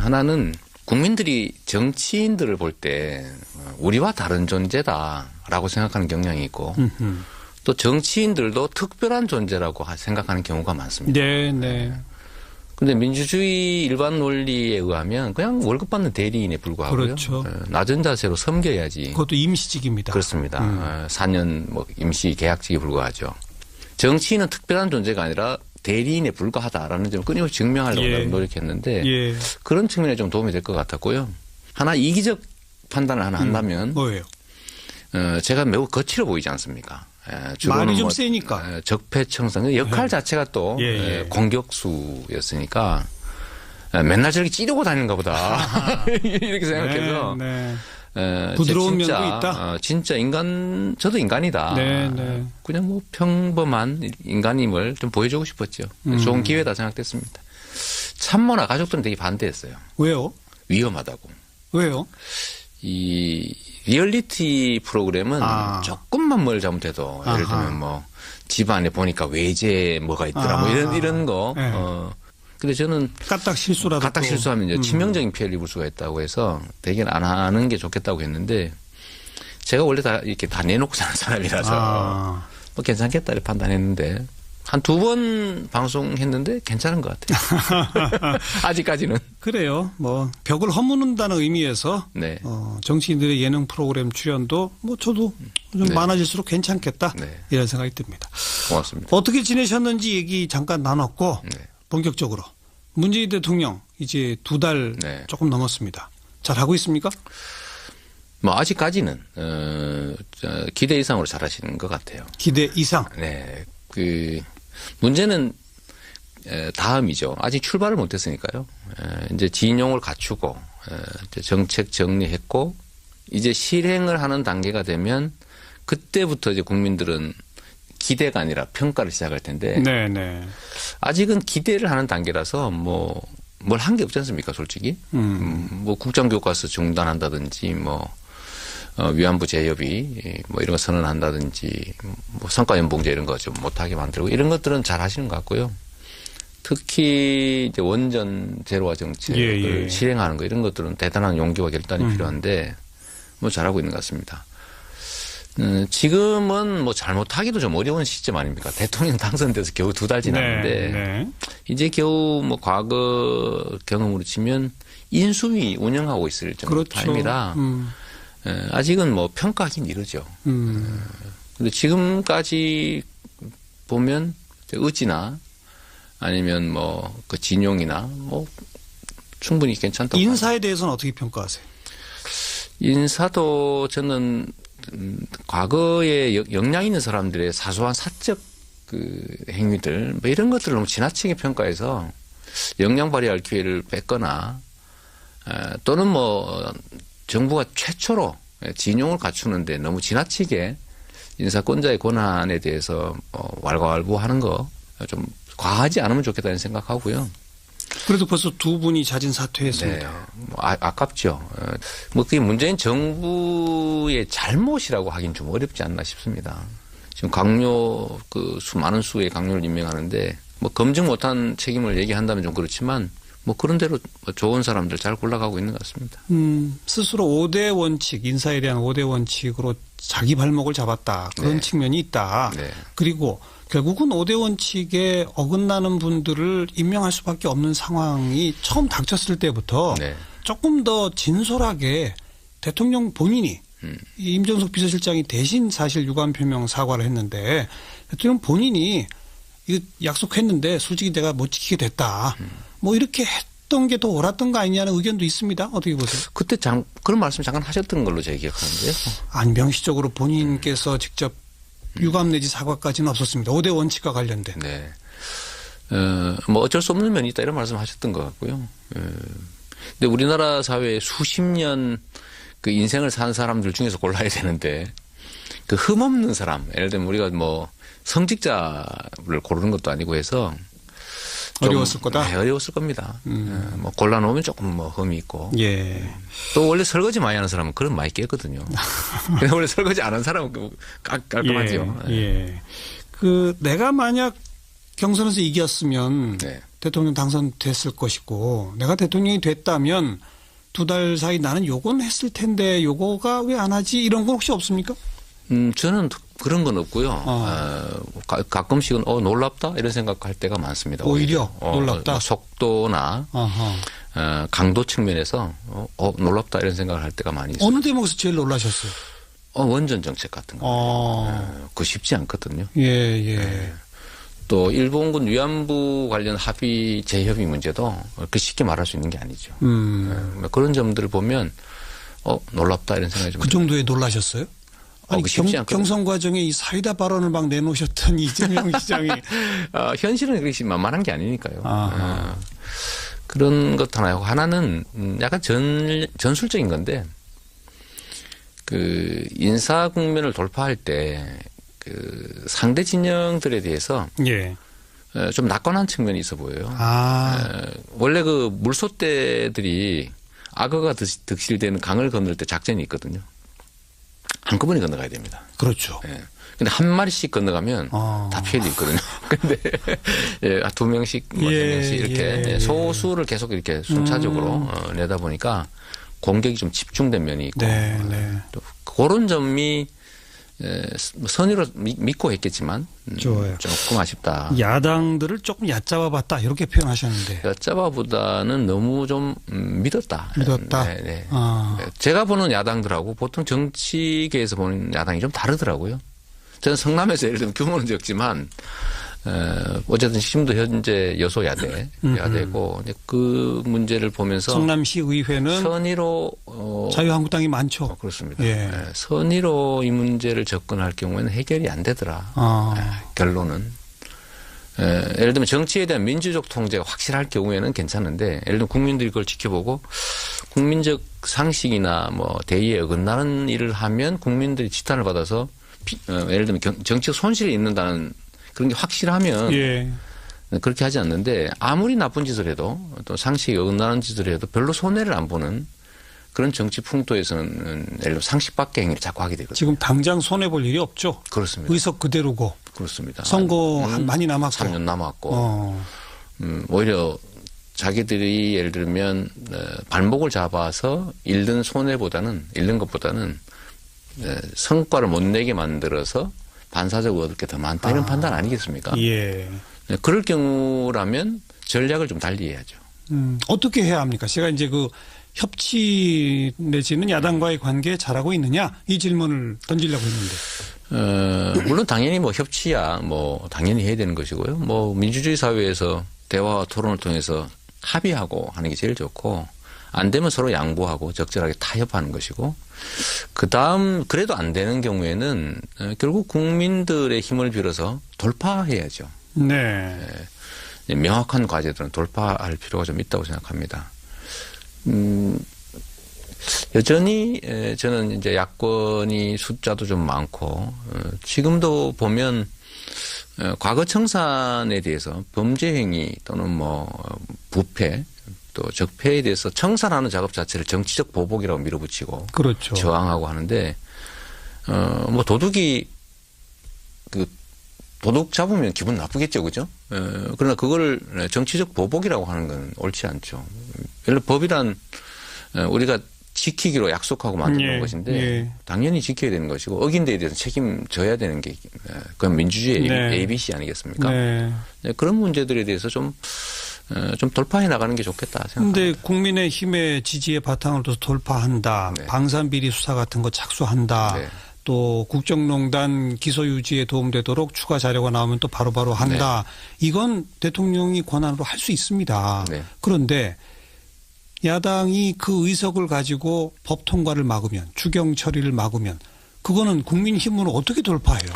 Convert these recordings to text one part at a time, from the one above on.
하나는 국민들이 정치인들을 볼 때 우리와 다른 존재다라고 생각하는 경향이 있고 또 정치인들도 특별한 존재라고 생각하는 경우가 많습니다. 네, 네. 근데 민주주의 일반 논리에 의하면 그냥 월급 받는 대리인에 불과하고요. 그렇죠. 낮은 자세로 섬겨야지. 그것도 임시직입니다. 그렇습니다. 4년 뭐 임시 계약직에 불과하죠. 정치인은 특별한 존재가 아니라 대리인에 불과하다라는 점을 끊임없이 증명하려고 예. 노력했는데 예. 그런 측면에 좀 도움이 될 것 같았고요. 하나 이기적 판단을 하나 한다면 뭐예요? 제가 매우 거칠어 보이지 않습니까? 말이 좀 세니까. 적폐청산 역할 자체가 또 예. 공격수였으니까 맨날 저렇게 찌르고 다니는가 보다 이렇게 생각해서 네, 네. 부드러운 면도 있다. 진짜 저도 인간이다. 네, 네. 그냥 뭐 평범한 인간임을 좀 보여주고 싶었죠. 좋은 기회다 생각됐습니다. 참모나 가족들은 되게 반대했어요. 왜요? 위험하다고. 왜요? 이 리얼리티 프로그램은 조금만 뭘 잘못해도 예를 들면 뭐 집안에 보니까 외제 뭐가 있더라 뭐 이런 거. 네. 근데 저는 까딱 실수하면 이제 치명적인 피해를 입을 수가 있다고 해서 대개는 안 하는 게 좋겠다고 했는데 제가 원래 다 이렇게 다 내놓고 사는 사람이라서 뭐 괜찮겠다 이렇게 판단했는데 한 2번 방송했는데 괜찮은 것 같아요. 아직까지는. 그래요. 뭐 벽을 허무는다는 의미에서 네. 정치인들의 예능 프로그램 출연도 뭐 저도 좀 네. 많아질수록 괜찮겠다 네. 이런 생각이 듭니다. 고맙습니다. 어떻게 지내셨는지 얘기 잠깐 나눴고 네. 본격적으로 문재인 대통령 이제 2달 네. 조금 넘었습니다. 잘하고 있습니까? 뭐 아직까지는 기대 이상으로 잘하시는 것 같아요. 기대 이상. 네. 문제는 다음이죠. 아직 출발을 못했으니까요. 이제 진용을 갖추고 이제 정책 정리했고 이제 실행을 하는 단계가 되면 그때부터 이제 국민들은 기대가 아니라 평가를 시작할 텐데 네네. 아직은 기대를 하는 단계라서 뭐 뭘 한 게 없지 않습니까, 솔직히. 뭐 국정교과서 중단한다든지 뭐 위안부 재협의 뭐 이런 거 선언한다든지 뭐 성과연봉제 이런 거 좀 못하게 만들고 이런 것들은 잘 하시는 것 같고요. 특히 이제 원전 제로화 정책을 실행하는 거 이런 것들은 대단한 용기와 결단이 필요한데 뭐 잘하고 있는 것 같습니다. 지금은 뭐 잘못하기도 좀 어려운 시점 아닙니까? 대통령 당선돼서 겨우 2달 지났는데 네. 이제 겨우 뭐 과거 경험으로 치면 인수위 운영하고 있을 정도 그렇죠. 타임이라 아직은 뭐 평가하긴 이르죠. 근데 지금까지 보면 의지나 아니면 뭐 그 진용이나 뭐 충분히 괜찮다고. 인사에 대해서는 어떻게 평가하세요? 인사도 저는 과거에 역량 있는 사람들의 사소한 사적 행위들 뭐 이런 것들을 너무 지나치게 평가해서 역량 발휘할 기회를 뺐거나 또는 뭐 정부가 최초로 진용을 갖추는데 너무 지나치게 인사권자의 권한에 대해서 왈가왈부하는 거 좀 과하지 않으면 좋겠다는 생각하고요. 그래도 벌써 2분이 자진 사퇴했습니다. 네, 뭐 아깝죠. 뭐 그게 문재인 정부의 잘못이라고 하긴 좀 어렵지 않나 싶습니다. 지금 강요 많은 수의 강요를 임명하는데 뭐 검증 못한 책임을 얘기한다면 좀 그렇지만 뭐 그런 대로 좋은 사람들 잘 골라가고 있는 것 같습니다. 스스로 5대 원칙, 인사에 대한 5대 원칙으로 자기 발목을 잡았다. 그런 네. 측면이 있다. 네. 그리고 결국은 5대 원칙에 어긋나는 분들을 임명할 수밖에 없는 상황이 처음 닥쳤을 때부터 네. 조금 더 진솔하게 대통령 본인이 임종석 비서실장이 대신 사실 유감 표명 사과를 했는데 대통령 본인이 이거 약속했는데 솔직히 내가 못 지키게 됐다. 뭐 이렇게 했던 게 더 옳았던 거 아니냐는 의견도 있습니다. 어떻게 보세요? 그때 그런 말씀 잠깐 하셨던 걸로 제가 기억하는데요. 안병시적으로 본인께서 직접 유감 내지 사과까지는 없었습니다. 5대 원칙과 관련된. 네. 뭐 어쩔 수 없는 면이 있다 이런 말씀 하셨던 것 같고요. 근데 우리나라 사회에 수십 년 그 인생을 산 사람들 중에서 골라야 되는데 그 흠없는 사람, 예를 들면 우리가 뭐 성직자를 고르는 것도 아니고 해서 어려웠을 거다? 네, 어려웠을 겁니다. 뭐 골라놓으면 조금 뭐 흠이 있고. 예. 또 원래 설거지 많이 하는 사람은 그런 많이 깨거든요. 근데 원래 설거지 안 하는 사람은 깔끔하죠. 예. 예. 내가 만약 경선에서 이겼으면 네. 대통령 당선됐을 것이고 내가 대통령이 됐다면 2달 사이 나는 요건 했을 텐데 요거가 왜 안 하지 이런 건 혹시 없습니까? 저는 그런 건 없고요. 가끔씩은 놀랍다 이런 생각할 때가 많습니다. 오히려 놀랍다. 속도나 강도 측면에서 놀랍다 이런 생각을 할 때가 많이 있어요. 어느 대목에서 제일 놀라셨어요? 원전 정책 같은 거. 그거 쉽지 않거든요. 예. 또 일본군 위안부 관련 합의 재협의 문제도 그렇게 쉽게 말할 수 있는 게 아니죠. 그런 점들을 보면 놀랍다 이런 생각이 좀. 그 정도에 놀라셨어요? 아니 경선 과정에 이 사이다 발언을 막 내놓으셨던 이재명 시장이 현실은 그렇게 만만한 게 아니니까요. 그런 것 하나요. 하나는 약간 전술적인 건데 그 인사 국면을 돌파할 때 그 상대 진영들에 대해서 좀 낙관한 측면이 있어 보여요. 원래 그 물소대들이 악어가 득실되는 강을 건널 때 작전이 있거든요. 한꺼번에 건너가야 됩니다. 그렇죠. 근데 한 마리씩 건너가면 다 피해도 있거든요. 근데 2명씩, 3명씩 이렇게 소수를 계속 이렇게 순차적으로 내다 보니까 공격이 좀 집중된 면이 있고 또 그런 점이 선의로 믿고 했겠지만 조금 아쉽다. 야당들을 조금 얕잡아봤다 이렇게 표현하셨는데. 얕잡아보다는 너무 좀 믿었다. 네. 제가 보는 야당들하고 보통 정치계에서 보는 야당이 좀 다르더라고요. 저는 성남에서 예를 들면 규모는 적지만 어쨌든 지금도 현재 야대고 그 문제를 보면서 성남시 의회는 선의로 자유한국당이 많죠. 그렇습니다. 선의로 이 문제를 접근할 경우에는 해결이 안 되더라. 결론은 예를 들면 정치에 대한 민주적 통제가 확실할 경우에는 괜찮은데 예를 들면 국민들이 그걸 지켜보고 국민적 상식이나 뭐 대의에 어긋나는 일을 하면 국민들이 지탄을 받아서 예를 들면 정치적 손실이 있는다는 그런 게 확실하면 그렇게 하지 않는데 아무리 나쁜 짓을 해도 또 상식에 어긋나는 짓을 해도 별로 손해를 안 보는 그런 정치 풍토에서는 예를 들어 상식 밖의 행위를 자꾸 하게 되거든요. 지금 당장 손해볼 일이 없죠. 그렇습니다. 의석 그대로고. 그렇습니다. 선거 많이 남았고. 3년 남았고. 오히려 자기들이 예를 들면 발목을 잡아서 잃는 것보다는 성과를 못 내게 만들어서 반사적으로 얻을 게 더 많다 이런 판단 아니겠습니까? 그럴 경우라면 전략을 좀 달리 해야죠. 어떻게 해야 합니까? 제가 이제 그 협치 내지는 야당과의 관계에 잘하고 있느냐 이 질문을 던지려고 했는데. 물론 당연히 뭐 협치야 뭐 당연히 해야 되는 것이고요. 뭐 민주주의 사회에서 대화와 토론을 통해서 합의하고 하는 게 제일 좋고 안 되면 서로 양보하고 적절하게 타협하는 것이고 그다음 그래도 안 되는 경우에는 결국 국민들의 힘을 빌어서 돌파해야죠. 명확한 과제들은 돌파할 필요가 좀 있다고 생각합니다. 여전히 저는 이제 야권이 숫자도 좀 많고 지금도 보면 과거 청산에 대해서 범죄 행위 또는 뭐 부패 또 적폐에 대해서 청산하는 작업 자체를 정치적 보복이라고 밀어붙이고 저항하고 하는데 뭐 도둑이 도둑 잡으면 기분 나쁘겠죠, 그죠? 그러나 그걸 정치적 보복이라고 하는 건 옳지 않죠. 예를 들어 법이란 우리가 지키기로 약속하고 만드는 것인데 당연히 지켜야 되는 것이고 어긴 데에 대해서 책임져야 되는 게 그건 민주주의 ABC 아니겠습니까? 그런 문제들에 대해서 좀 돌파해 나가는 게 좋겠다 생각합니다. 그런데 국민의힘의 지지에 바탕을 둬서 돌파한다. 방산비리 수사 같은 거 착수한다. 또 국정농단 기소 유지에 도움되도록 추가 자료가 나오면 또 바로바로 한다. 이건 대통령이 권한으로 할 수 있습니다. 그런데 야당이 그 의석을 가지고 법 통과를 막으면 추경 처리를 막으면 그거는 국민힘으로 어떻게 돌파해요?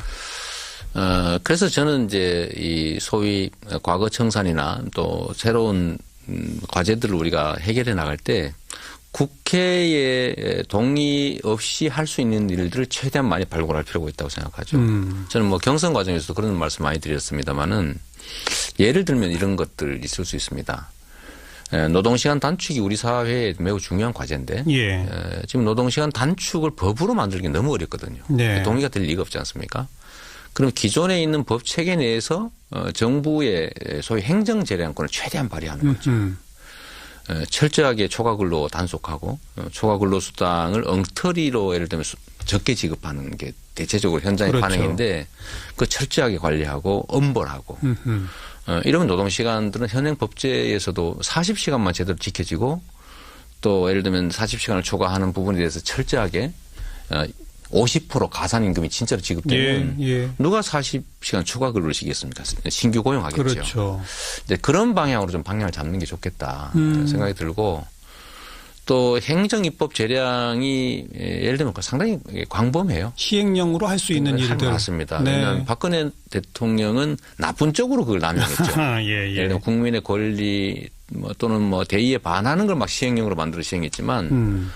그래서 저는 이제 이 소위 과거 청산이나 또 새로운 과제들을 우리가 해결해 나갈 때 국회의 동의 없이 할 수 있는 일들을 최대한 많이 발굴할 필요가 있다고 생각하죠. 저는 뭐 경선 과정에서도 그런 말씀 많이 드렸습니다만은 예를 들면 이런 것들 있을 수 있습니다. 노동시간 단축이 우리 사회에 매우 중요한 과제인데 지금 노동시간 단축을 법으로 만들기 너무 어렵거든요. 동의가 될 리가 없지 않습니까? 그럼 기존에 있는 법 체계 내에서 정부의 소위 행정 재량권을 최대한 발휘하는 거죠. 철저하게 초과근로 단속하고 초과근로 수당을 엉터리로 예를 들면 적게 지급하는 게 대체적으로 현장의 그렇죠. 반응인데 그 철저하게 관리하고 엄벌하고 이러면 노동시간들은 현행 법제에서도 40시간만 제대로 지켜지고 또 예를 들면 40시간을 초과하는 부분에 대해서 철저하게 50% 가산임금이 진짜로 지급되면 누가 40시간 추가 근로를 시키겠습니까? 신규 고용하겠죠. 그렇죠. 이제 그런 방향으로 좀 방향을 잡는 게 좋겠다 생각이 들고 또 행정입법 재량이 예를 들면 상당히 광범해요. 시행령으로 할 수 있는 일들. 맞습니다. 네. 왜냐하면 박근혜 대통령은 나쁜 쪽으로 그걸 남용했죠. 예. 예를 들면 국민의 권리 또는 대의에 반하는 걸 막 시행령으로 만들어 시행했지만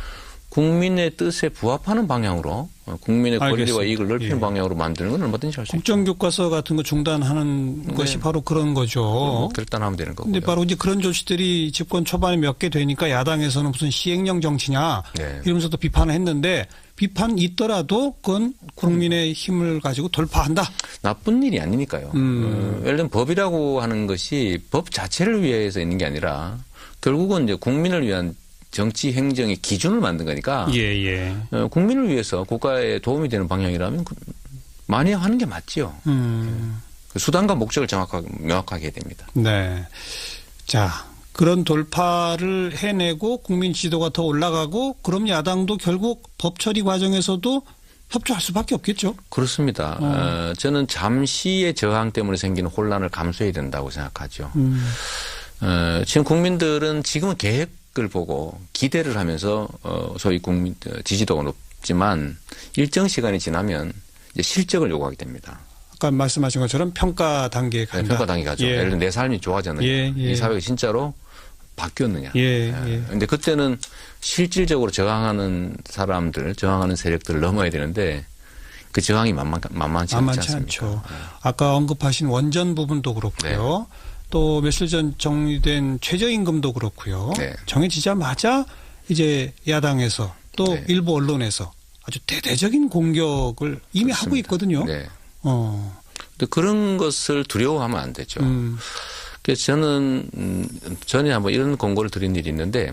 국민의 뜻에 부합하는 방향으로 국민의 권리와 알겠습니다. 이익을 넓히는 방향으로 만드는 건 얼마든지 할 수 있죠. 국정교과서 같은 거 중단하는 것이 바로 그런 거죠. 결단하면 되는 거고요. 근데 바로 이제 그런 조치들이 집권 초반에 몇 개 되니까 야당에서는 무슨 시행령 정치냐 이러면서 또 비판을 했는데 비판 있더라도 그건 국민의 힘을 가지고 돌파한다. 나쁜 일이 아니니까요. 예를 들면 법이라고 하는 것이 법 자체를 위해서 있는 게 아니라 결국은 이제 국민을 위한 정치 행정의 기준을 만든 거니까 국민을 위해서 국가에 도움이 되는 방향이라면 많이 하는 게 맞지요. 수단과 목적을 명확하게 해야 됩니다. 네. 자, 그런 돌파를 해내고 국민 지도가 더 올라가고 그럼 야당도 결국 법 처리 과정에서도 협조할 수밖에 없겠죠. 그렇습니다. 저는 잠시의 저항 때문에 생기는 혼란을 감수해야 된다고 생각하죠. 지금 국민들은 지금은 계획을 보고 기대를 하면서 소위 국민 지지도가 높지만 일정 시간이 지나면 이제 실적을 요구하게 됩니다. 아까 말씀하신 것처럼 평가 단계에 간다. 평가 단계 가죠. 예를 들면 내 삶이 좋아졌느냐. 이 사회가 진짜로 바뀌었느냐. 그런데 그때는 실질적으로 저항하는 사람들, 저항하는 세력들을 넘어야 되는데 그 저항이 만만치 않습니다. 않죠. 아까 언급하신 원전 부분도 그렇고요. 또 며칠 전 정리된 최저임금도 그렇고요. 정해지자마자 이제 야당에서 또 일부 언론에서 아주 대대적인 공격을 이미 하고 있거든요. 근데 그런 것을 두려워하면 안 되죠. 그래서 저는 전에 한번 이런 공고를 드린 일이 있는데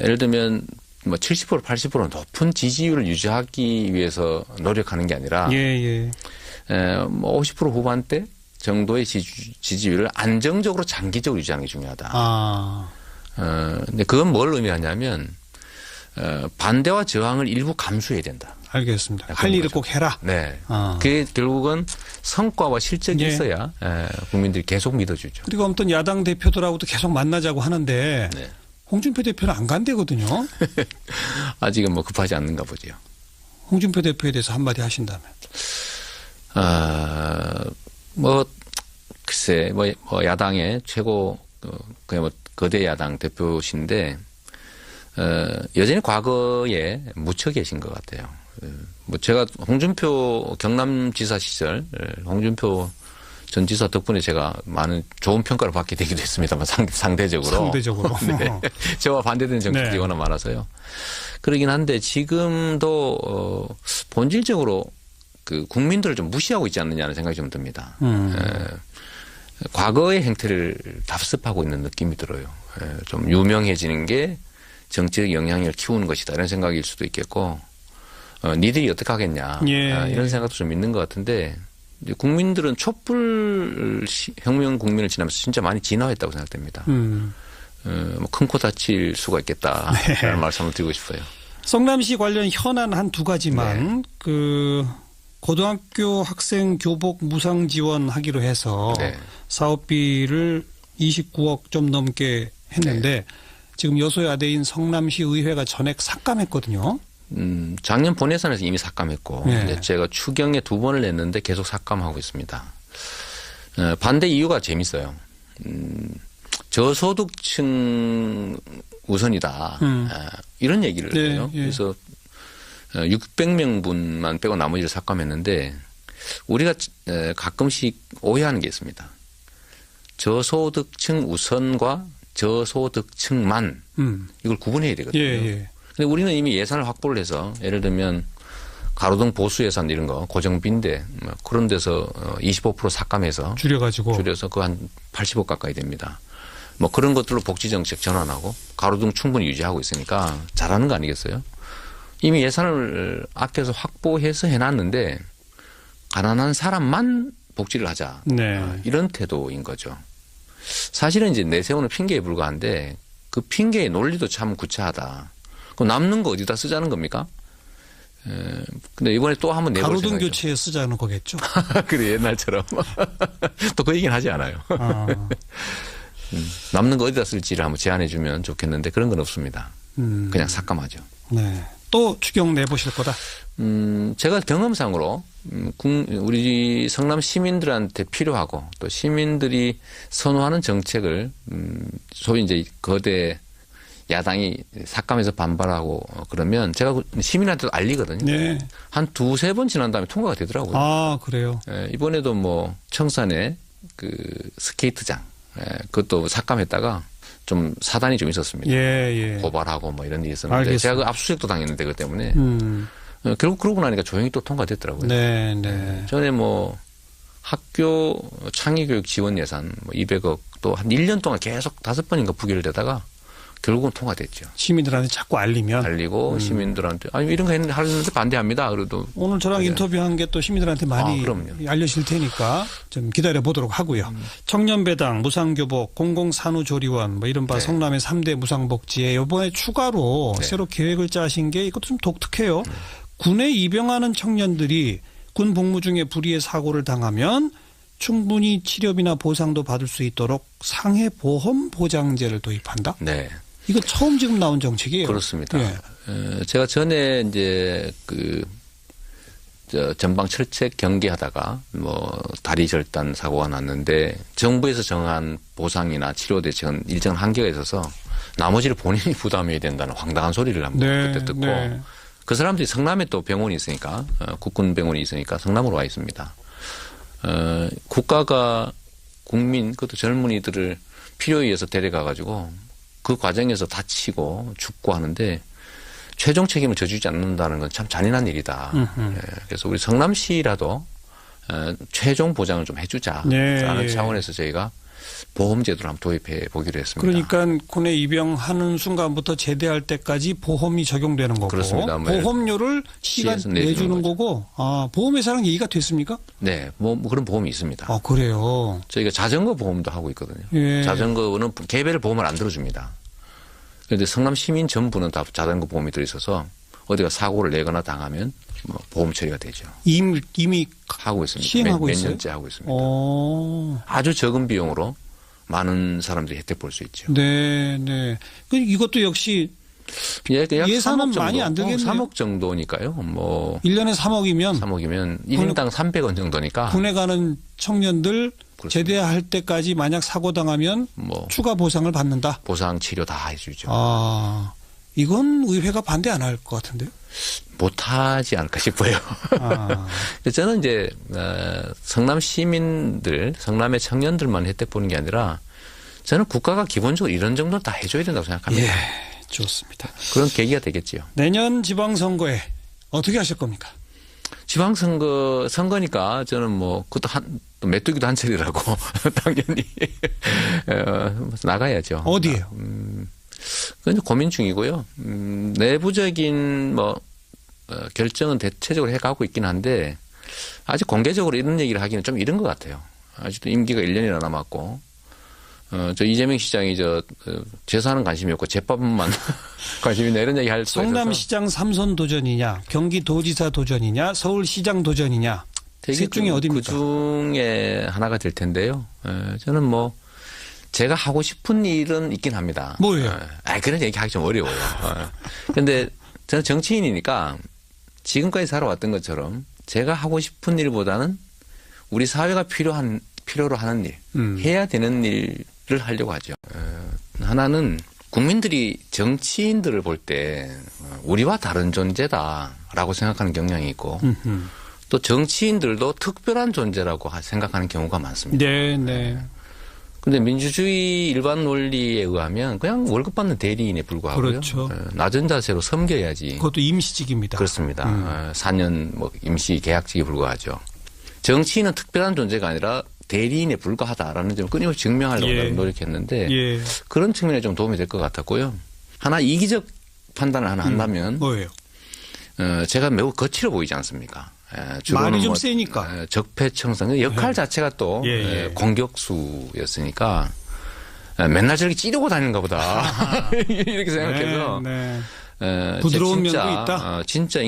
예를 들면 70% 80% 높은 지지율을 유지하기 위해서 노력하는 게 아니라 50% 후반대 정도의 지지율을 안정적으로 장기적으로 유지하는 게 중요하다. 근데 그건 뭘 의미하냐면 반대와 저항을 일부 감수해야 된다. 알겠습니다. 할 일을 꼭 해라. 그게 결국은 성과와 실적이 있어야 국민들이 계속 믿어주죠. 그리고 아무튼 야당 대표들하고도 계속 만나자고 하는데 홍준표 대표는 안 간대거든요. 아직은 급하지 않는가 보죠. 홍준표 대표에 대해서 한마디 하신다면. 글쎄, 야당의 최고, 그냥 거대 야당 대표신데, 여전히 과거에 묻혀 계신 것 같아요. 제가 홍준표 경남지사 시절, 홍준표 전 지사 덕분에 제가 많은 좋은 평가를 받게 되기도 했습니다만, 상대적으로. 저와 반대되는 정치들이 워낙 많아서요. 그러긴 한데, 지금도, 본질적으로 그 국민들을 좀 무시하고 있지 않느냐는 생각이 좀 듭니다. 과거의 행태를 답습하고 있는 느낌이 들어요. 좀 유명해지는 게 정치적 영향력을 키우는 것이다 이런 생각일 수도 있겠고 니들이 어떻게 하겠냐 이런 생각도 좀 있는 것 같은데 국민들은 촛불 혁명 국민을 지나면서 진짜 많이 진화했다고 생각됩니다. 큰 코 다칠 수가 있겠다라는 말씀을 드리고 싶어요. 성남시 관련 현안 한 두 가지만 그 고등학교 학생 교복 무상 지원하기로 해서 사업비를 29억 좀 넘게 했는데 지금 여소야대인 성남시 의회가 전액 삭감했거든요. 작년 본예산에서 이미 삭감했고 이제 제가 추경에 2번을 냈는데 계속 삭감하고 있습니다. 반대 이유가 재밌어요. 저소득층 우선이다. 이런 얘기를 해요. 그래서 600명분만 빼고 나머지를 삭감했는데 우리가 가끔씩 오해하는 게 있습니다. 저소득층 우선과 저소득층만 이걸 구분해야 되거든요. 근데 우리는 이미 예산을 확보를 해서 예를 들면 가로등 보수 예산 이런 거 고정비인데 뭐 그런 데서 25% 삭감해서 줄여서 그 한 80억 가까이 됩니다. 뭐 그런 것들로 복지 정책 전환하고 가로등 충분히 유지하고 있으니까 잘하는 거 아니겠어요? 이미 예산을 아껴서 확보해서 해놨는데 가난한 사람만 복지를 하자. 네. 이런 태도인 거죠. 사실은 이제 내세우는 핑계에 불과한데 그 핑계의 논리도 참 구차하다. 그럼 남는 거 어디다 쓰자는 겁니까? 근데 이번에 또 한번 내볼 가로등 생각이죠. 교체에 쓰자는 거겠죠. 그래 옛날처럼 또 그 얘기는 하지 않아요. 남는 거 어디다 쓸지를 한번 제안해 주면 좋겠는데 그런 건 없습니다. 그냥 삭감하죠. 네. 또 추경 내보실 거다. 제가 경험상으로 우리 성남 시민들한테 필요하고 또 시민들이 선호하는 정책을 소위 이제 거대 야당이 삭감해서 반발하고 그러면 제가 시민한테도 알리거든요. 네. 한 두세 번 지난 다음에 통과가 되더라고요. 아, 그래요? 이번에도 뭐 청산에 그 스케이트장 그것도 삭감했다가 좀 사단이 좀 있었습니다. 예. 고발하고 뭐 이런 일이 있었는데 알겠습니다. 제가 그 압수수색도 당했는데 그 때문에 결국 그러고 나니까 조용히 또 통과됐더라고요. 네. 전에 뭐 학교 창의교육 지원 예산 뭐 200억 또 한 1년 동안 계속 5번인가 부결되다가 결국은 통과됐죠. 시민들한테 자꾸 알리고 시민들한테 아니 이런 거 하는데 반대합니다. 그래도 오늘 저랑 인터뷰한 게 또 시민들한테 많이 알려질 테니까 좀 기다려 보도록 하고요. 청년배당, 무상교복, 공공산후조리원 뭐 이른바 성남의 3대 무상복지에 이번에 추가로 새로 계획을 짜신 게 이것도 좀 독특해요. 군에 입영하는 청년들이 군 복무 중에 불의의 사고를 당하면 충분히 치료비나 보상도 받을 수 있도록 상해 보험 보장제를 도입한다. 네. 이거 처음 지금 나온 정책이에요. 그렇습니다. 예. 제가 전에 이제 전방 철책 경기하다가 뭐 다리 절단 사고가 났는데 정부에서 정한 보상이나 치료 대책은 일정 한계가 있어서 나머지를 본인이 부담해야 된다는 황당한 소리를 한번 그때 듣고 그 사람들이 성남에 또 병원이 있으니까 국군 병원이 있으니까 성남으로 와 있습니다. 국가가 국민 그것도 젊은이들을 필요에 의해서 데려가 가지고 그 과정에서 다치고 죽고 하는데 최종 책임을 져주지 않는다는 건 참 잔인한 일이다. 그래서 우리 성남시라도 최종 보장을 좀 해주자라는 차원에서 저희가 보험제도를 한번 도입해 보기로 했습니다. 그러니까 군에 입영하는 순간부터 제대할 때까지 보험이 적용되는 거고 그렇습니다. 보험료를 시가 내주는 거고 보험회사랑 얘기가 됐습니까? 네. 뭐 그런 보험이 있습니다. 그래요? 저희가 자전거 보험도 하고 있거든요. 예. 자전거는 개별 보험을 안 들어줍니다. 그런데 성남 시민 전부는 다 자전거 보험이 들어있어서 어디가 사고를 내거나 당하면 뭐 보험 처리가 되죠. 이미 하고 있습니다. 시행하고 몇 있어요? 년째 하고 있습니다. 아주 적은 비용으로 많은 사람들이 혜택 볼 수 있죠. 네. 이것도 역시 예산은 많이 안 들겠네요. 3억 정도니까요. 뭐 1년에 3억이면 1인당 300원 정도니까 군에 가는 청년들 그렇습니다. 제대할 때까지 만약 사고 당하면 뭐 추가 보상을 받는다. 보상 치료 다 해주죠. 이건 의회가 반대 안 할 것 같은데요? 못하지 않을까 싶어요. 저는 이제 성남 시민들, 성남의 청년들만 혜택 보는 게 아니라 저는 국가가 기본적으로 이런 정도는 다 해줘야 된다고 생각합니다. 예, 좋습니다. 그런 계기가 되겠지요. 내년 지방선거에 어떻게 하실 겁니까? 선거니까 저는 뭐 그것도 메뚜기도 한 차례라고 당연히 나가야죠. 어디에요? 그건 고민 중이고요. 내부적인 결정은 대체적으로 해가고 있긴 한데 아직 공개적으로 이런 얘기를 하기는 좀 이른 것 같아요. 아직도 임기가 1년이나 남았고 저 이재명 시장이 재산은 관심이 없고 재판만 관심이 있나 이런 얘기 할 수 있어서 성남시장 3선 도전이냐 경기도지사 도전이냐 서울시장 도전이냐 셋 중에 어디입니까? 그중에 하나가 될 텐데요. 저는 뭐 제가 하고 싶은 일은 있긴 합니다. 뭐예요? 그런 얘기 하기 좀 어려워요. 그런데 저는 정치인이니까 지금까지 살아왔던 것처럼 제가 하고 싶은 일보다는 우리 사회가 필요로 하는 일, 해야 되는 일을 하려고 하죠. 하나는 국민들이 정치인들을 볼 때 우리와 다른 존재다라고 생각하는 경향이 있고 또 정치인들도 특별한 존재라고 생각하는 경우가 많습니다. 네. 근데 민주주의 일반 논리에 의하면 그냥 월급 받는 대리인에 불과하고요. 그렇죠. 낮은 자세로 섬겨야지. 그것도 임시직입니다. 그렇습니다. 4년 뭐 임시 계약직에 불과하죠. 정치인은 특별한 존재가 아니라 대리인에 불과하다라는 점을 끊임없이 증명하려고 예. 노력했는데 예. 그런 측면에 좀 도움이 될 것 같았고요. 하나 이기적 판단을 하나 한다면 뭐예요? 제가 매우 거칠어 보이지 않습니까? 말이 좀 세니까. 적폐청산 역할 자체가 또 예. 공격수였으니까 맨날 저렇게 찌르고 다니는가 보다 이렇게 생각해서 네. 부드러운 진짜, 면도 있다. 진짜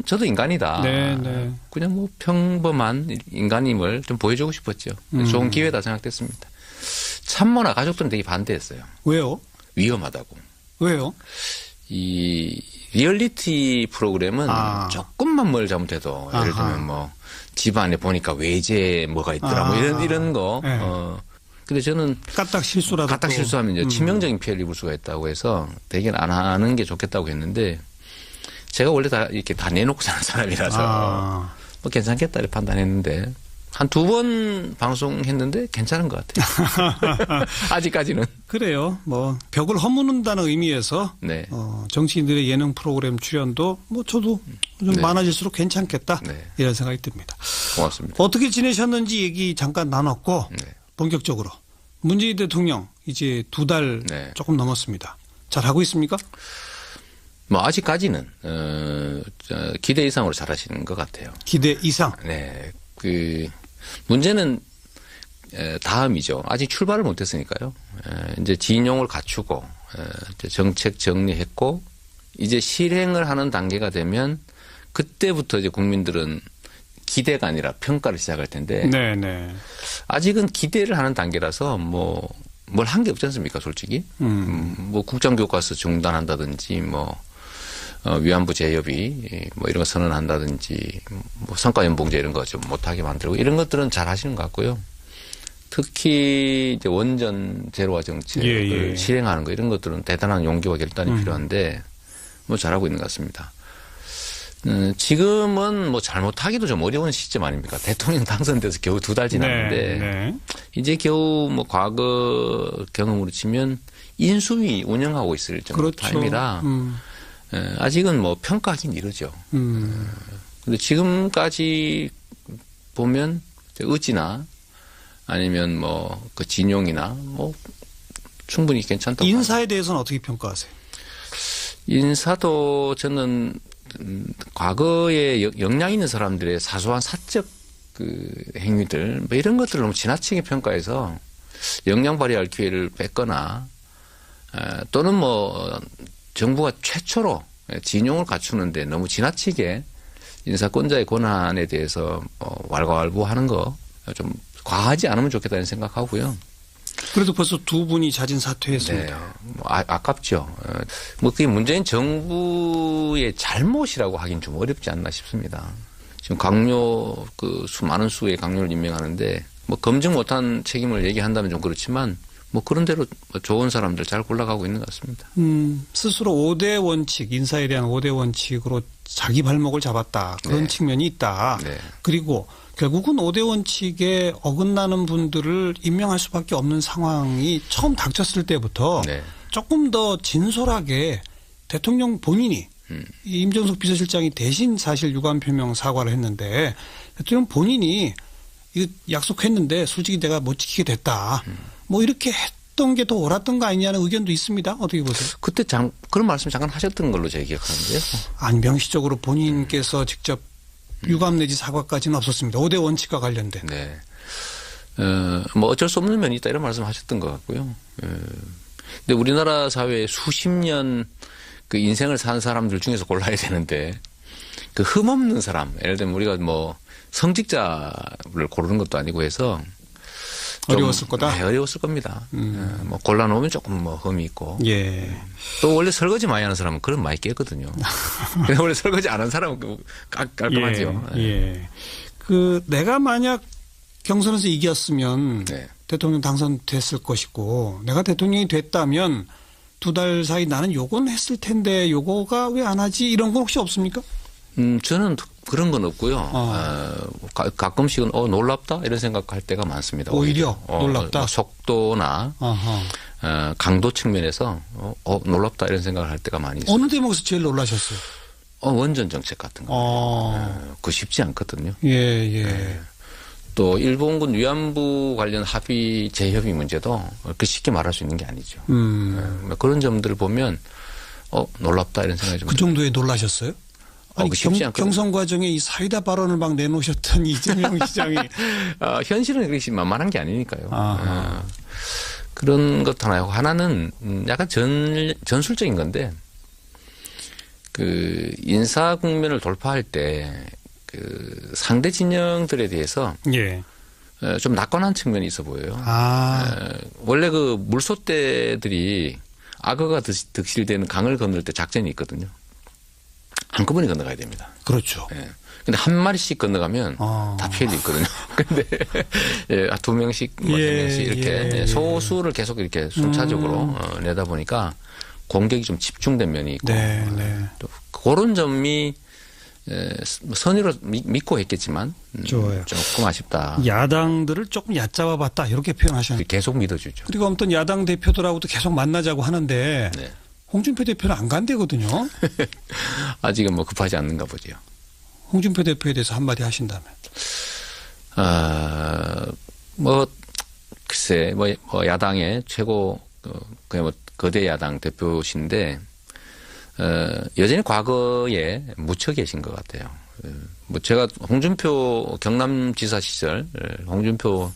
저도 인간이다. 네, 네. 그냥 뭐 평범한 인간임을 좀 보여주고 싶었죠. 좋은 기회다 생각됐습니다. 참모나 가족들은 되게 반대했어요. 왜요? 위험하다고. 왜요? 이 리얼리티 프로그램은 조금만 뭘 잘못해도 예를 들면 뭐 집안에 보니까 외제 뭐가 있더라 뭐 이런 거. 네. 근데 저는 까딱 실수하면 이제 치명적인 피해를 입을 수가 있다고 해서 대개는 안 하는 게 좋겠다고 했는데 제가 원래 다 이렇게 다 내놓고 사는 사람이라서 뭐 괜찮겠다 이렇게 판단했는데 한 2번 방송했는데 괜찮은 것 같아요. 아직까지는. 그래요. 뭐 벽을 허무는다는 의미에서 네. 정치인들의 예능 프로그램 출연도 뭐 저도 좀 네. 많아질수록 괜찮겠다 네. 이런 생각이 듭니다. 고맙습니다. 어떻게 지내셨는지 얘기 잠깐 나눴고 네. 본격적으로 문재인 대통령 이제 2달 네. 조금 넘었습니다. 잘 하고 있습니까? 뭐 아직까지는 기대 이상으로 잘하시는 것 같아요. 기대 이상. 네. 문제는 다음이죠. 아직 출발을 못했으니까요. 이제 진용을 갖추고 이제 정책 정리했고 이제 실행을 하는 단계가 되면 그때부터 이제 국민들은 기대가 아니라 평가를 시작할 텐데 네네. 아직은 기대를 하는 단계라서 뭐 뭘 한 게 없지 않습니까, 솔직히. 뭐 국정교과서 중단한다든지 뭐 위안부 재협의 뭐 이런 거 선언한다든지 뭐 성과연봉제 이런 거 좀 못하게 만들고 이런 것들은 잘 하시는 것 같고요. 특히 이제 원전 제로화 정책을 실행하는 거 이런 것들은 대단한 용기와 결단이 필요한데 뭐 잘하고 있는 것 같습니다. 지금은 뭐 잘못하기도 좀 어려운 시점 아닙니까? 대통령 당선돼서 겨우 2달 지났는데 네. 이제 겨우 뭐 과거 경험으로 치면 인수위 운영하고 있을 정도 그렇죠. 타임이라 아직은 뭐 평가하긴 이르죠. 근데 지금까지 보면 의지나 아니면 뭐 그 진용이나 뭐 충분히 괜찮다고. 인사에 대해서는 어떻게 평가하세요? 인사도 저는 과거에 역량 있는 사람들의 사소한 사적 그 행위들 뭐 이런 것들을 너무 지나치게 평가해서 역량 발휘할 기회를 뺐거나 또는 뭐 정부가 최초로 진용을 갖추는데 너무 지나치게 인사권자의 권한에 대해서 왈가왈부하는 거 좀 과하지 않으면 좋겠다는 생각하고요. 그래도 벌써 2분이 자진 사퇴했습니다. 네, 뭐 아깝죠. 뭐 그게 문재인 정부의 잘못이라고 하긴 좀 어렵지 않나 싶습니다. 지금 강요 많은 수의 강요를 임명하는데 뭐 검증 못한 책임을 얘기한다면 좀 그렇지만 뭐 그런 대로 좋은 사람들 잘 골라가고 있는 것 같습니다. 스스로 5대 원칙, 인사에 대한 5대 원칙으로 자기 발목을 잡았다. 그런 네. 측면이 있다. 네. 그리고 결국은 5대 원칙에 어긋나는 분들을 임명할 수밖에 없는 상황이 처음 닥쳤을 때부터 네. 조금 더 진솔하게 대통령 본인이 이 임종석 비서실장이 대신 사실 유감 표명 사과를 했는데 대통령 본인이 이거 약속했는데 솔직히 내가 못 지키게 됐다. 뭐 이렇게 했던 게 더 옳았던 거 아니냐는 의견도 있습니다. 어떻게 보세요? 그때 그런 말씀 잠깐 하셨던 걸로 제가 기억하는데요. 안병시적으로 본인께서 직접 유감 내지 사과까지는 없었습니다. 5대 원칙과 관련된. 네. 뭐 어쩔 수 없는 면이 있다 이런 말씀 하셨던 것 같고요. 근데 우리나라 사회에 수십 년 그 인생을 산 사람들 중에서 골라야 되는데 그 흠없는 사람, 예를 들면 우리가 뭐 성직자를 고르는 것도 아니고 해서 어려웠을 거다? 네, 어려웠을 겁니다. 뭐 골라놓으면 조금 뭐 흠이 있고. 예. 또 원래 설거지 많이 하는 사람은 그런 많이 깨거든요. 근데 원래 설거지 안 하는 사람은 깔끔하죠. 예. 내가 만약 경선에서 이겼으면 네. 대통령 당선됐을 것이고 내가 대통령이 됐다면 2달 사이 나는 요건 했을 텐데 요거가 왜 안 하지 이런 건 혹시 없습니까? 저는 그런 건 없고요. 가끔씩은 놀랍다 이런 생각할 때가 많습니다. 오히려 놀랍다. 뭐 속도나 강도 측면에서 놀랍다 이런 생각을 할 때가 많이 있어요. 어느 대목에서 제일 놀라셨어요? 원전 정책 같은 거. 그거 쉽지 않거든요. 예. 또 일본군 위안부 관련 합의 재협의 문제도 그렇게 쉽게 말할 수 있는 게 아니죠. 그런 점들을 보면 놀랍다 이런 생각이 좀. 그 정도에 놀라셨어요? 아니, 경선 과정에 이 사이다 발언을 막 내놓으셨던 이재명 시장이. 현실은 그렇게 만만한 게 아니니까요. 그런 것 하나요. 하나는 약간 전술적인 건데, 그 인사 국면을 돌파할 때 그 상대 진영들에 대해서 예. 좀 낙관한 측면이 있어 보여요. 원래 그 물소떼들이 악어가 득실되는 강을 건널 때 작전이 있거든요. 한꺼번에 건너가야 됩니다. 그렇죠. 예. 근데 한 마리씩 건너가면 다 피해도 있거든요. 근데 두 명씩, 세 명씩 이렇게 소수를 계속 이렇게 순차적으로 내다 보니까 공격이 좀 집중된 면이 있고 또 그런 점이 선의로 믿고 했겠지만 좋아요. 조금 아쉽다. 야당들을 조금 얕잡아봤다 이렇게 표현하셨는데 계속 믿어주죠. 그리고 아무튼 야당 대표들하고도 계속 만나자고 하는데 네. 홍준표 대표는 안 간대거든요. 아직은 뭐 급하지 않는가 보죠. 홍준표 대표에 대해서 한마디 하신다면. 글쎄 야당의 최고 그냥 거대 야당 대표신데 여전히 과거에 묻혀 계신 것 같아요. 제가 홍준표 경남지사 시절 홍준표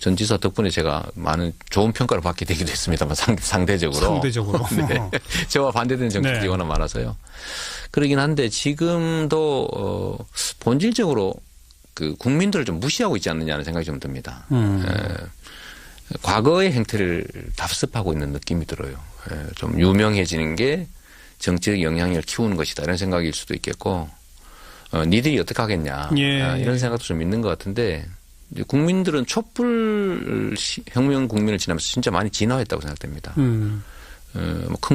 전 지사 덕분에 제가 많은 좋은 평가를 받게 되기도 했습니다만 상대적으로. 네. 저와 반대되는 정책들이 워낙 많아서요. 그러긴 한데 지금도 본질적으로 그 국민들을 좀 무시하고 있지 않느냐는 생각이 좀 듭니다. 과거의 행태를 답습하고 있는 느낌이 들어요. 좀 유명해지는 게 정치적 영향력을 키우는 것이다 이런 생각일 수도 있겠고 니들이 어떻게 하겠냐 이런 생각도 좀 있는 것 같은데 국민들은 촛불 혁명 국면을 지나면서 진짜 많이 진화했다고 생각됩니다. 큰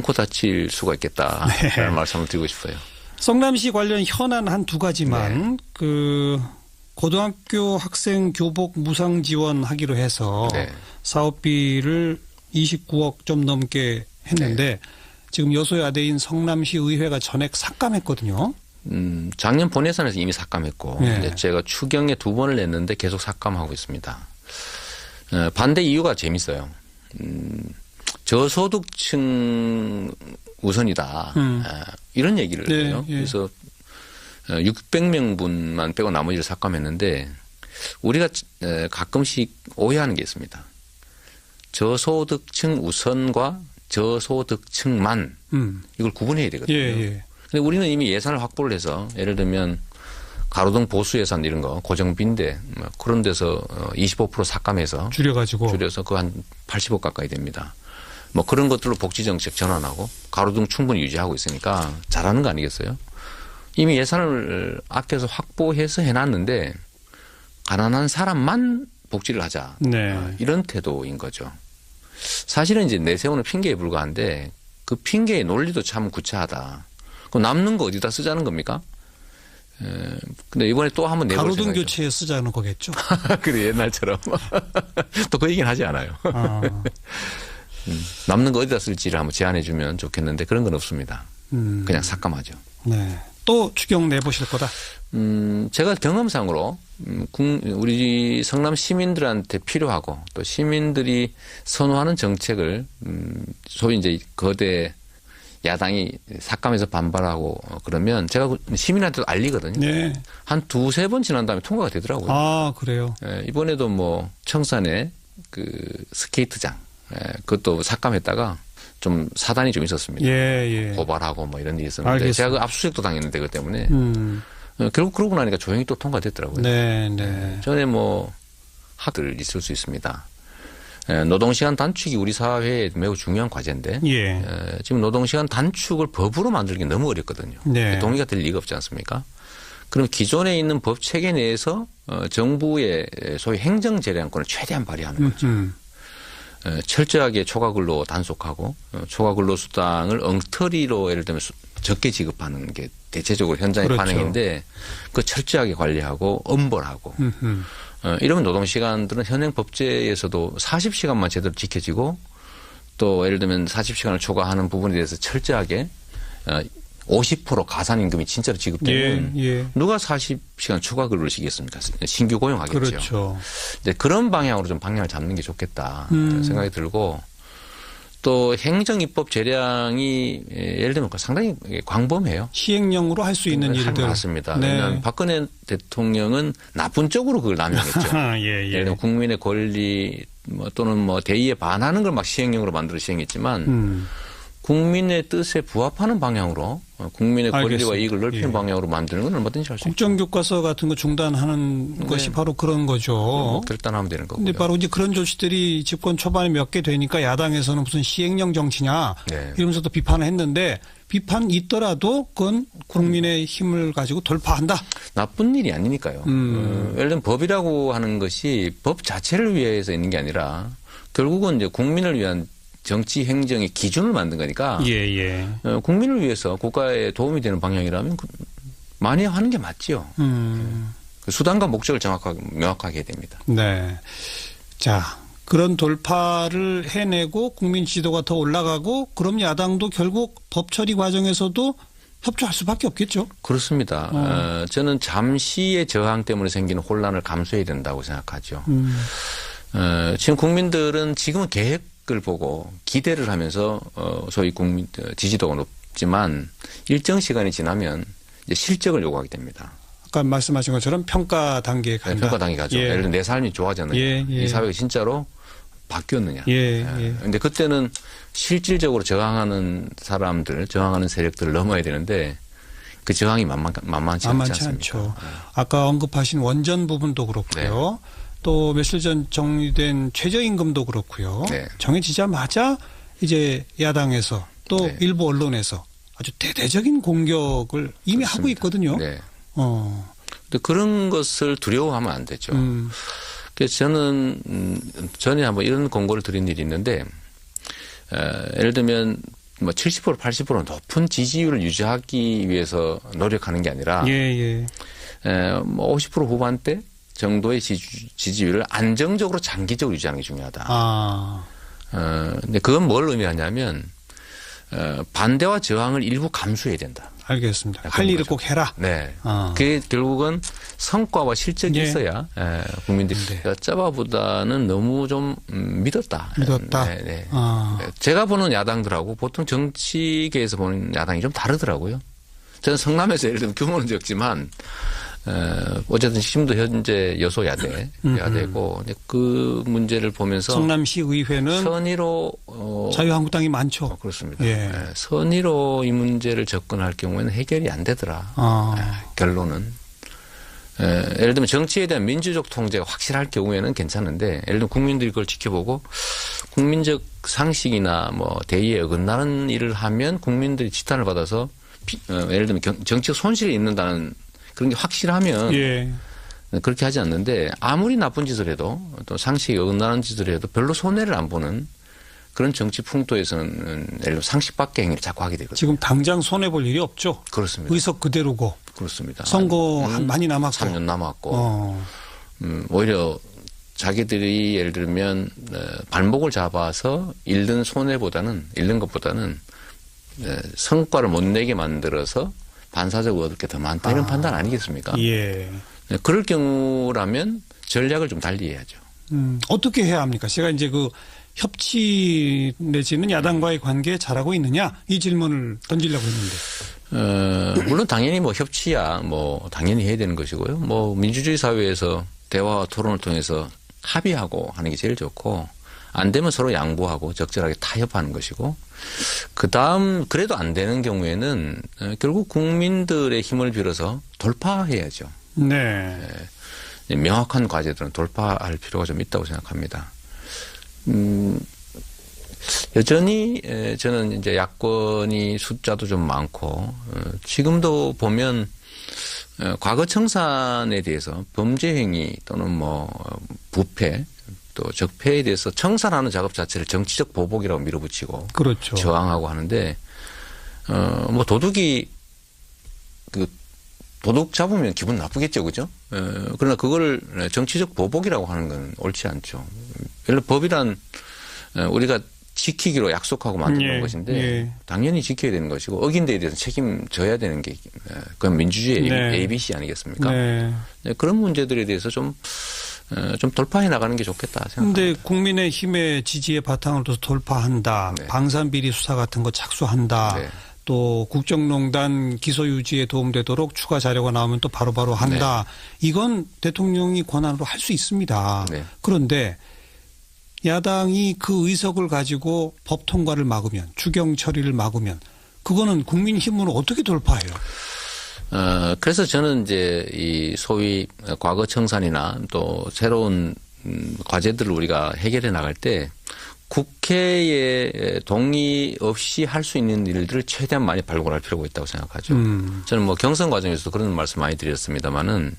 코 다칠 수가 있겠다 라는 말씀을 드리고 싶어요. 성남시 관련 현안 한 두 가지만 그 고등학교 학생 교복 무상 지원하기로 해서 사업비를 29억 좀 넘게 했는데 지금 여소야대인 성남시 의회가 전액 삭감했거든요. 작년 본예산에서 이미 삭감했고 이제 제가 추경에 2번을 냈는데 계속 삭감하고 있습니다. 반대 이유가 재밌어요. 저소득층 우선이다. 이런 얘기를 해요. 그래서 600명분만 빼고 나머지를 삭감했는데 우리가 가끔씩 오해하는 게 있습니다. 저소득층 우선과 저소득층만 이걸 구분해야 되거든요. 근데 우리는 이미 예산을 확보를 해서 예를 들면 가로등 보수 예산 이런 거 고정비인데 그런 데서 25% 삭감해서 줄여서 그 한 80억 가까이 됩니다. 뭐 그런 것들로 복지 정책 전환하고 가로등 충분히 유지하고 있으니까 잘하는 거 아니겠어요? 이미 예산을 아껴서 확보해서 해놨는데 가난한 사람만 복지를 하자. 이런 태도인 거죠. 사실은 이제 내세우는 핑계에 불과한데 그 핑계의 논리도 참 구차하다. 그럼 남는 거 어디다 쓰자는 겁니까? 근데 이번에 또 한번 내볼 가로등 교체에 쓰자는 거겠죠. 그래 옛날처럼 또 그 얘기는 하지 않아요. 남는 거 어디다 쓸지를 한번 제안해 주면 좋겠는데 그런 건 없습니다. 그냥 삭감하죠. 또 추경 내보실 거다? 제가 경험상으로 우리 성남 시민들한테 필요하고 또 시민들이 선호하는 정책을 소위 이제 거대 야당이 삭감해서 반발하고 그러면 제가 시민한테도 알리거든요. 한 2-3번 지난 다음에 통과가 되더라고요. 그래요? 이번에도 뭐 청산에 그 스케이트장 그것도 삭감했다가 좀 사단이 좀 있었습니다. 고발하고 뭐 이런 일이 있었는데 알겠습니다. 제가 그 압수수색도 당했는데 그것 때문에 결국 그러고 나니까 조용히 또 통과됐더라고요. 전에 뭐 학들 있을 수 있습니다. 노동시간 단축이 우리 사회에 매우 중요한 과제인데 지금 노동시간 단축을 법으로 만들기 너무 어렵거든요. 동의가 될 리가 없지 않습니까? 그럼 기존에 있는 법 체계 내에서 정부의 소위 행정 재량권을 최대한 발휘하는 거죠. 철저하게 초과근로 단속하고 초과근로 수당을 엉터리로 예를 들면 적게 지급하는 게 대체적으로 현장의 그렇죠. 반응인데 그 철저하게 관리하고 엄벌하고 이러면 노동시간들은 현행 법제에서도 40시간만 제대로 지켜지고 또 예를 들면 40시간을 초과하는 부분에 대해서 철저하게 50% 가산임금이 진짜로 지급되면 누가 40시간 초과 근로를 시키겠습니까? 신규 고용하겠죠. 그렇죠. 이제 그런 방향으로 좀 방향을 잡는 게 좋겠다 생각이 들고 또 행정입법 재량이 예를 들면 상당히 광범해요. 시행령으로 할 수 있는 일들. 맞습니다. 네. 왜냐하면 박근혜 대통령은 나쁜 쪽으로 그걸 남용했죠. 예를 들면 국민의 권리 또는 대의에 반하는 걸 막 시행령으로 만들어 시행했지만 국민의 뜻에 부합하는 방향으로 국민의 알겠습니다. 권리와 이익을 넓히는 방향으로 만드는 건 얼마든지 할 수 있죠. 국정교과서 같은 거 중단하는 것이 바로 그런 거죠. 결단하면 되는 거고요. 근데 바로 이제 그런 조치들이 집권 초반에 몇 개 되니까 야당에서는 무슨 시행령 정치냐 이러면서 또 비판을 했는데 비판 있더라도 그건 국민의 힘을 가지고 돌파한다. 나쁜 일이 아니니까요. 예를 들면 법이라고 하는 것이 법 자체를 위해서 있는 게 아니라 결국은 이제 국민을 위한 정치 행정의 기준을 만든 거니까 국민을 위해서 국가에 도움이 되는 방향이라면 많이 하는 게 맞지요. 수단과 목적을 명확하게 해야 됩니다. 네. 자, 그런 돌파를 해내고 국민 지도가 더 올라가고 그럼 야당도 결국 법 처리 과정에서도 협조할 수밖에 없겠죠. 그렇습니다. 저는 잠시의 저항 때문에 생기는 혼란을 감수해야 된다고 생각하죠. 지금 국민들은 지금은 계획을 보고 기대를 하면서 소위 국민 지지도가 높지만 일정 시간이 지나면 이제 실적을 요구하게 됩니다. 아까 말씀하신 것처럼 평가 단계에 간다. 평가 단계 가죠. 예를 들면 내 삶이 좋아졌느냐. 이 사회가 진짜로 바뀌었느냐. 그런데 그때는 실질적으로 저항하는 사람들, 저항하는 세력들을 넘어야 되는데 그 저항이 만만치 않습니다. 않죠. 아까 언급하신 원전 부분도 그렇고요. 또 며칠 전 정리된 최저임금도 그렇고요. 정해지자마자 이제 야당에서 또 일부 언론에서 아주 대대적인 공격을 이미 그렇습니다. 하고 있거든요. 근데 그런 것을 두려워하면 안 되죠. 그래서 저는 전에 한번 이런 공고를 드린 일이 있는데 예를 들면 70% 80% 높은 지지율을 유지하기 위해서 노력하는 게 아니라 50% 후반대 정도의 지지율을 안정적으로 장기적으로 유지하는 게 중요하다. 근데 그건 뭘 의미하냐면 반대와 저항을 일부 감수해야 된다. 알겠습니다. 할 일을 꼭 해라. 그게 결국은 성과와 실적이 있어야 국민들이 짜바보다는 너무 좀 믿었다. 제가 보는 야당들하고 보통 정치계에서 보는 야당이 좀 다르더라고요. 저는 성남에서 예를 들면 규모는 적지만 어쨌든 힘도 현재 여소 야대고 그 문제를 보면서 성남시 의회는 선의로 자유한국당이 많죠. 그렇습니다. 선의로 이 문제를 접근할 경우에는 해결이 안 되더라. 결론은 예를 들면 정치에 대한 민주적 통제가 확실할 경우에는 괜찮은데 예를 들면 국민들이 그걸 지켜보고 국민적 상식이나 대의에 어긋나는 일을 하면 국민들이 지탄을 받아서 예를 들면 정치적 손실이 있는다는 그런 게 확실하면 그렇게 하지 않는데 아무리 나쁜 짓을 해도 또 상식에 어긋나는 짓을 해도 별로 손해를 안 보는 그런 정치 풍토에서는 예를 들면 상식 밖의 행위를 자꾸 하게 되거든요. 지금 당장 손해볼 일이 없죠. 그렇습니다. 의석 그대로고. 그렇습니다. 선거 많이 남았고. 3년 남았고. 오히려 자기들이 예를 들면 발목을 잡아서 잃는 것보다는 성과를 못 내게 만들어서 반사적으로 얻을 게 더 많다 이런 판단 아니겠습니까? 그럴 경우라면 전략을 좀 달리 해야죠. 어떻게 해야 합니까? 제가 이제 그 협치 내지는 야당과의 관계에 잘하고 있느냐 이 질문을 던지려고 했는데. 물론 당연히 협치야 당연히 해야 되는 것이고요. 민주주의 사회에서 대화와 토론을 통해서 합의하고 하는 게 제일 좋고 안 되면 서로 양보하고 적절하게 타협하는 것이고 그다음 그래도 안 되는 경우에는 결국 국민들의 힘을 빌어서 돌파해야죠. 명확한 과제들은 돌파할 필요가 좀 있다고 생각합니다. 여전히 저는 이제 야권이 숫자도 좀 많고 지금도 보면 과거 청산에 대해서 범죄 행위 또는 부패 또 적폐에 대해서 청산하는 작업 자체를 정치적 보복이라고 밀어붙이고 그렇죠. 저항하고 하는데 뭐 도둑이 도둑 잡으면 기분 나쁘겠죠, 그죠? 그러나 그걸 정치적 보복이라고 하는 건 옳지 않죠. 예를 들어 법이란 우리가 지키기로 약속하고 만드는 것인데 당연히 지켜야 되는 것이고 어긴 데에 대해서 책임져야 되는 게 그건 민주주의의 ABC 아니겠습니까? 네, 그런 문제들에 대해서 좀 돌파해 나가는 게 좋겠다 생각합니다. 그런데 국민의힘의 지지의 바탕을 둬서 돌파한다. 네. 방산비리 수사 같은 거 착수한다. 네. 또 국정농단 기소 유지에 도움되도록 추가 자료가 나오면 또 바로바로 한다. 네. 이건 대통령이 권한으로 할 수 있습니다. 네. 그런데 야당이 그 의석을 가지고 법 통과를 막으면 추경 처리를 막으면 그거는 국민힘으로 어떻게 돌파해요? 그래서 저는 이제 이 소위 과거 청산이나 또 새로운 과제들을 우리가 해결해 나갈 때 국회의 동의 없이 할 수 있는 일들을 최대한 많이 발굴할 필요가 있다고 생각하죠. 저는 뭐 경선 과정에서도 그런 말씀 많이 드렸습니다만은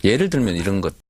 예를 들면 이런 것